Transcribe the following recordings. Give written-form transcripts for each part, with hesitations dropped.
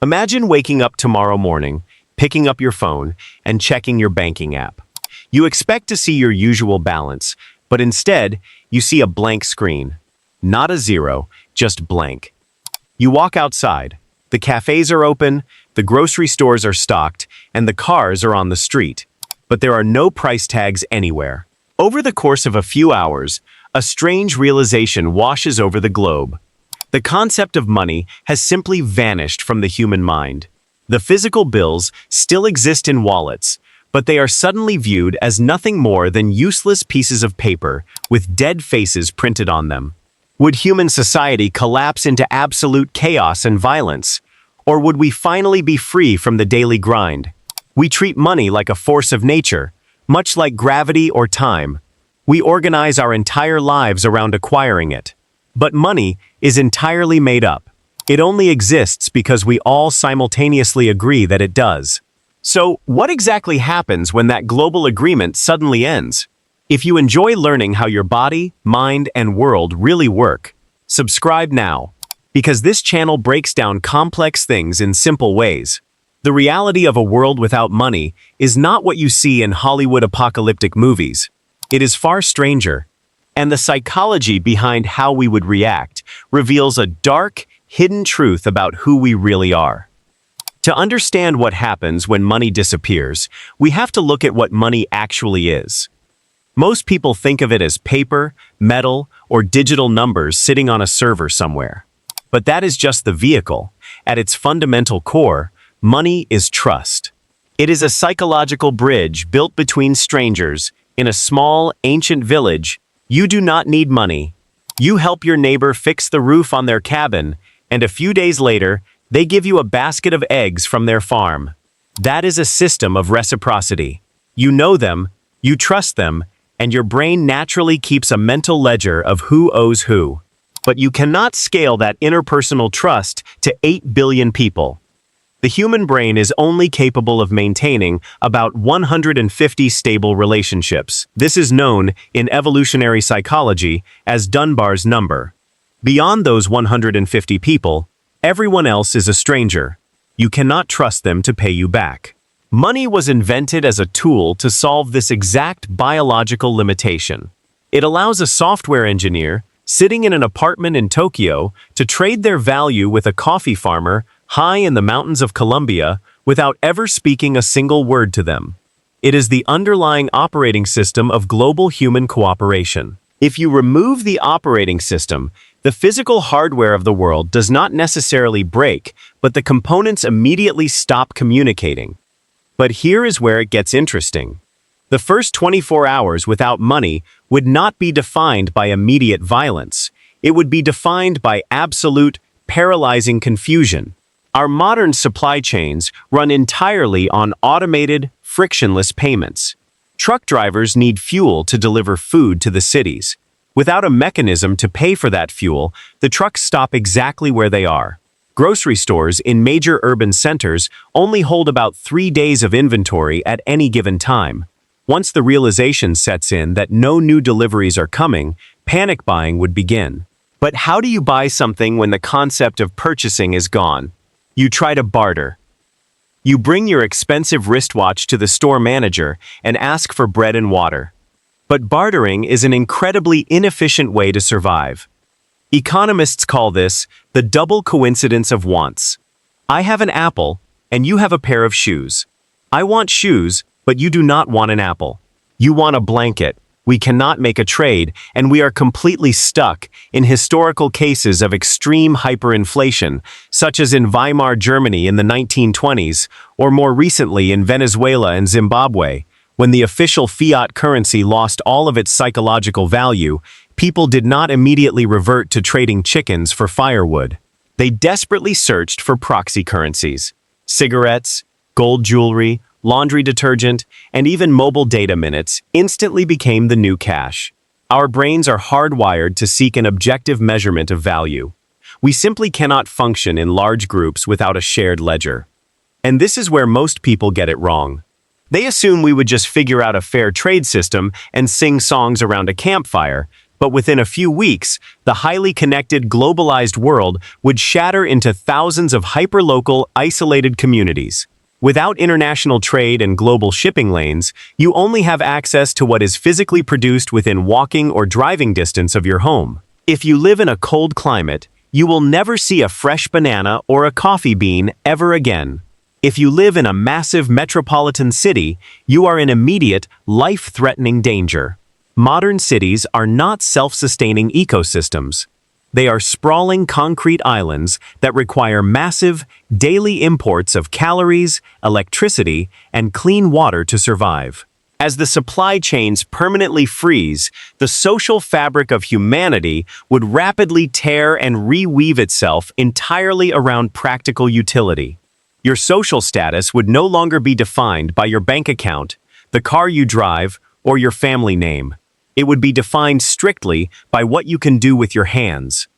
Imagine waking up tomorrow morning, picking up your phone, and checking your banking app. You expect to see your usual balance, but instead, you see a blank screen. Not a zero, just blank. You walk outside. The cafes are open, the grocery stores are stocked, and the cars are on the street. But there are no price tags anywhere. Over the course of a few hours, a strange realization washes over the globe. The concept of money has simply vanished from the human mind. The physical bills still exist in wallets, but they are suddenly viewed as nothing more than useless pieces of paper with dead faces printed on them. Would human society collapse into absolute chaos and violence? Or would we finally be free from the daily grind? We treat money like a force of nature, much like gravity or time. We organize our entire lives around acquiring it. But money is entirely made up. It only exists because we all simultaneously agree that it does. So, what exactly happens when that global agreement suddenly ends? If you enjoy learning how your body, mind, and world really work, subscribe now, because this channel breaks down complex things in simple ways. The reality of a world without money is not what you see in Hollywood apocalyptic movies. It is far stranger, and the psychology behind how we would react reveals a dark, hidden truth about who we really are. To understand what happens when money disappears, we have to look at what money actually is. Most people think of it as paper, metal, or digital numbers sitting on a server somewhere. But that is just the vehicle. At its fundamental core, money is trust. It is a psychological bridge built between strangers in a small, ancient village. You do not need money. You help your neighbor fix the roof on their cabin, and a few days later, they give you a basket of eggs from their farm. That is a system of reciprocity. You know them, you trust them, and your brain naturally keeps a mental ledger of who owes who. But you cannot scale that interpersonal trust to 8 billion people. The human brain is only capable of maintaining about 150 stable relationships. This is known in evolutionary psychology as Dunbar's number. Beyond those 150 people, everyone else is a stranger. You cannot trust them to pay you back. Money was invented as a tool to solve this exact biological limitation. It allows a software engineer sitting in an apartment in Tokyo to trade their value with a coffee farmer high in the mountains of Colombia without ever speaking a single word to them. It is the underlying operating system of global human cooperation. If you remove the operating system, the physical hardware of the world does not necessarily break, but the components immediately stop communicating. But here is where it gets interesting. The first 24 hours without money would not be defined by immediate violence. It would be defined by absolute, paralyzing confusion. Our modern supply chains run entirely on automated, frictionless payments. Truck drivers need fuel to deliver food to the cities. Without a mechanism to pay for that fuel, the trucks stop exactly where they are. Grocery stores in major urban centers only hold about 3 days of inventory at any given time. Once the realization sets in that no new deliveries are coming, panic buying would begin. But how do you buy something when the concept of purchasing is gone? You try to barter. You bring your expensive wristwatch to the store manager and ask for bread and water. But bartering is an incredibly inefficient way to survive. Economists call this the double coincidence of wants. I have an apple, and you have a pair of shoes. I want shoes, but you do not want an apple. You want a blanket. We cannot make a trade, and we are completely stuck in historical cases of extreme hyperinflation, such as in Weimar Germany in the 1920s, or more recently in Venezuela and Zimbabwe. When the official fiat currency lost all of its psychological value, people did not immediately revert to trading chickens for firewood. They desperately searched for proxy currencies. Cigarettes, gold jewelry, laundry detergent, and even mobile data minutes instantly became the new cash. Our brains are hardwired to seek an objective measurement of value. We simply cannot function in large groups without a shared ledger. And this is where most people get it wrong. They assume we would just figure out a fair trade system and sing songs around a campfire, But within a few weeks, the highly connected, globalized world would shatter into thousands of hyperlocal, isolated communities. Without international trade and global shipping lanes, you only have access to what is physically produced within walking or driving distance of your home. If you live in a cold climate, you will never see a fresh banana or a coffee bean ever again. If you live in a massive metropolitan city, you are in immediate, life-threatening danger. Modern cities are not self-sustaining ecosystems. They are sprawling concrete islands that require massive, daily imports of calories, electricity, and clean water to survive. As the supply chains permanently freeze, the social fabric of humanity would rapidly tear and reweave itself entirely around practical utility. Your social status would no longer be defined by your bank account, the car you drive, or your family name. It would be defined strictly by what you can do with your hands.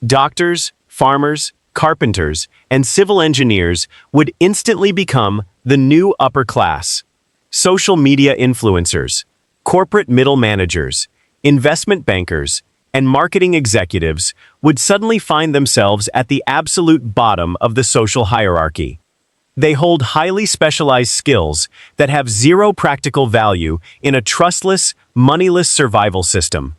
Doctors, farmers, carpenters, and civil engineers would instantly become the new upper class. Social media influencers, corporate middle managers, investment bankers, and marketing executives would suddenly find themselves at the absolute bottom of the social hierarchy. They hold highly specialized skills that have zero practical value in a trustless, moneyless survival system.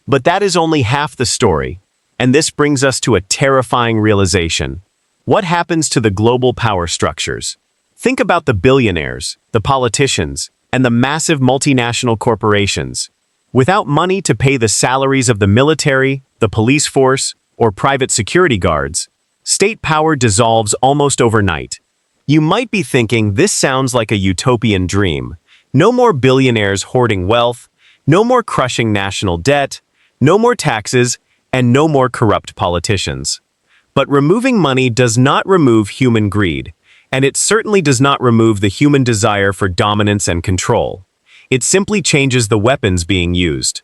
But that is only half the story, and this brings us to a terrifying realization. What happens to the global power structures? Think about the billionaires, the politicians, and the massive multinational corporations. Without money to pay the salaries of the military, the police force, or private security guards, state power dissolves almost overnight. You might be thinking this sounds like a utopian dream. No more billionaires hoarding wealth, no more crushing national debt, no more taxes, and no more corrupt politicians. But removing money does not remove human greed, and it certainly does not remove the human desire for dominance and control. It simply changes the weapons being used.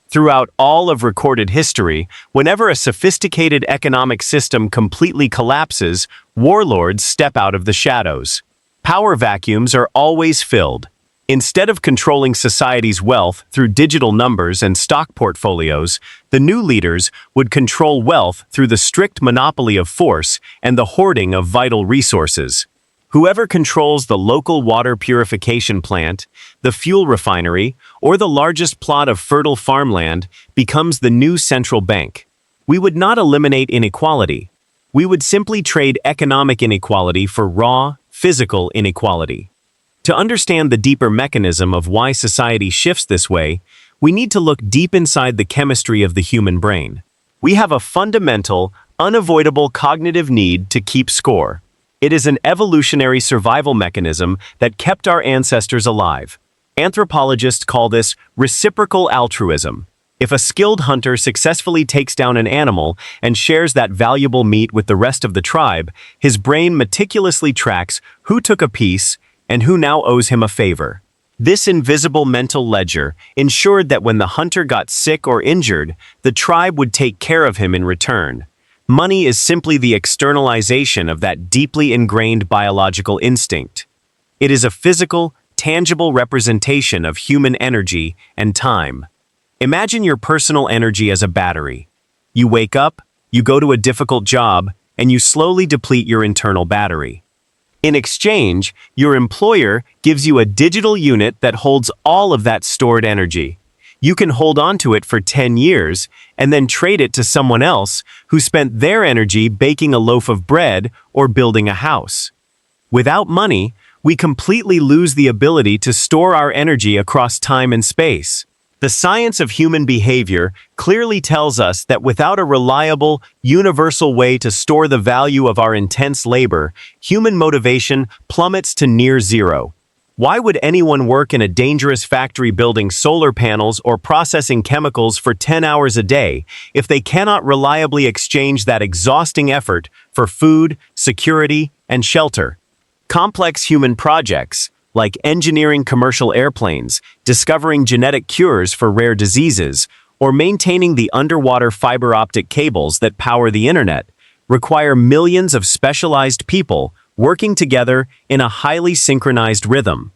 Throughout all of recorded history, whenever a sophisticated economic system completely collapses, warlords step out of the shadows. Power vacuums are always filled. Instead of controlling society's wealth through digital numbers and stock portfolios, the new leaders would control wealth through the strict monopoly of force and the hoarding of vital resources. Whoever controls the local water purification plant, the fuel refinery, or the largest plot of fertile farmland becomes the new central bank. We would not eliminate inequality. We would simply trade economic inequality for raw, physical inequality. To understand the deeper mechanism of why society shifts this way, we need to look deep inside the chemistry of the human brain. We have a fundamental, unavoidable cognitive need to keep score. It is an evolutionary survival mechanism that kept our ancestors alive. Anthropologists call this reciprocal altruism. If a skilled hunter successfully takes down an animal and shares that valuable meat with the rest of the tribe, his brain meticulously tracks who took a piece and who now owes him a favor. This invisible mental ledger ensured that when the hunter got sick or injured, the tribe would take care of him in return. Money is simply the externalization of that deeply ingrained biological instinct. It is a physical, tangible representation of human energy and time. Imagine your personal energy as a battery. You wake up, you go to a difficult job, and you slowly deplete your internal battery. In exchange, your employer gives you a digital unit that holds all of that stored energy. You can hold on to it for 10 years and then trade it to someone else who spent their energy baking a loaf of bread or building a house. Without money, we completely lose the ability to store our energy across time and space. The science of human behavior clearly tells us that without a reliable, universal way to store the value of our intense labor, human motivation plummets to near zero. Why would anyone work in a dangerous factory building solar panels or processing chemicals for 10 hours a day if they cannot reliably exchange that exhausting effort for food, security, and shelter? Complex human projects, like engineering commercial airplanes, discovering genetic cures for rare diseases, or maintaining the underwater fiber optic cables that power the internet, require millions of specialized people working together in a highly synchronized rhythm.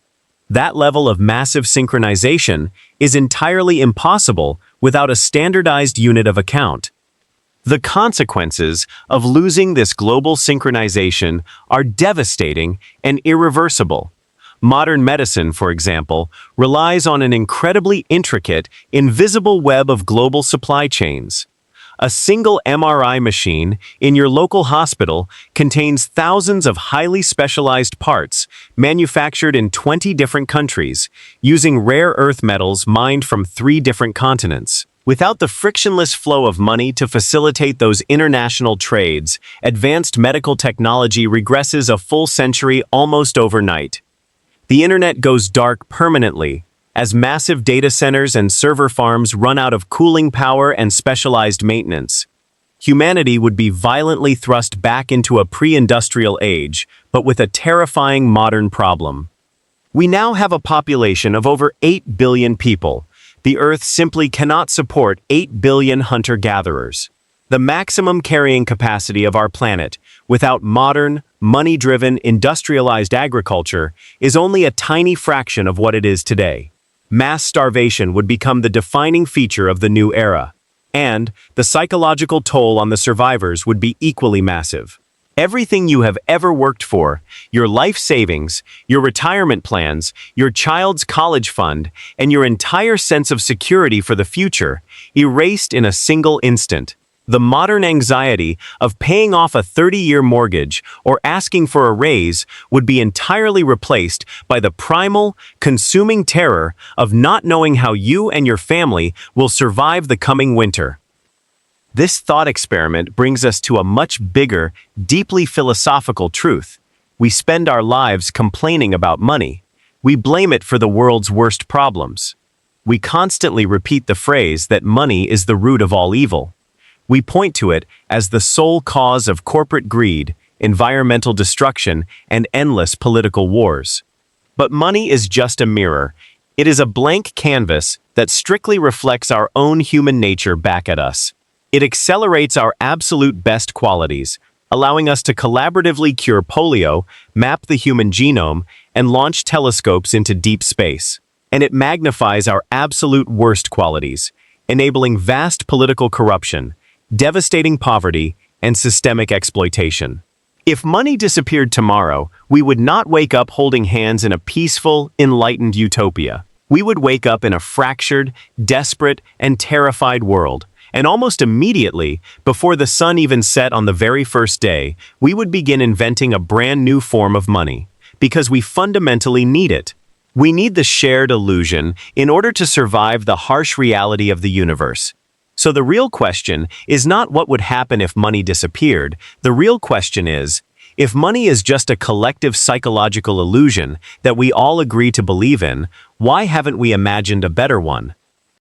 That level of massive synchronization is entirely impossible without a standardized unit of account. The consequences of losing this global synchronization are devastating and irreversible. Modern medicine, for example, relies on an incredibly intricate, invisible web of global supply chains. A single MRI machine in your local hospital contains thousands of highly specialized parts manufactured in 20 different countries, using rare earth metals mined from 3 different continents. Without the frictionless flow of money to facilitate those international trades, advanced medical technology regresses a full century almost overnight. The internet goes dark permanently, as massive data centers and server farms run out of cooling power and specialized maintenance. Humanity would be violently thrust back into a pre-industrial age, but with a terrifying modern problem. We now have a population of over 8 billion people. The Earth simply cannot support 8 billion hunter-gatherers. The maximum carrying capacity of our planet, without modern, money-driven, industrialized agriculture, is only a tiny fraction of what it is today. Mass starvation would become the defining feature of the new era, and the psychological toll on the survivors would be equally massive. Everything you have ever worked for, your life savings, your retirement plans, your child's college fund, and your entire sense of security for the future, erased in a single instant. The modern anxiety of paying off a 30-year mortgage or asking for a raise would be entirely replaced by the primal, consuming terror of not knowing how you and your family will survive the coming winter. This thought experiment brings us to a much bigger, deeply philosophical truth. We spend our lives complaining about money. We blame it for the world's worst problems. We constantly repeat the phrase that money is the root of all evil. We point to it as the sole cause of corporate greed, environmental destruction, and endless political wars. But money is just a mirror. It is a blank canvas that strictly reflects our own human nature back at us. It accelerates our absolute best qualities, allowing us to collaboratively cure polio, map the human genome, and launch telescopes into deep space. And it magnifies our absolute worst qualities, enabling vast political corruption, devastating poverty, and systemic exploitation. If money disappeared tomorrow, we would not wake up holding hands in a peaceful, enlightened utopia. We would wake up in a fractured, desperate, and terrified world. And almost immediately, before the sun even set on the very first day, we would begin inventing a brand new form of money, because we fundamentally need it. We need the shared illusion in order to survive the harsh reality of the universe. So the real question is not what would happen if money disappeared. The real question is, if money is just a collective psychological illusion that we all agree to believe in, why haven't we imagined a better one?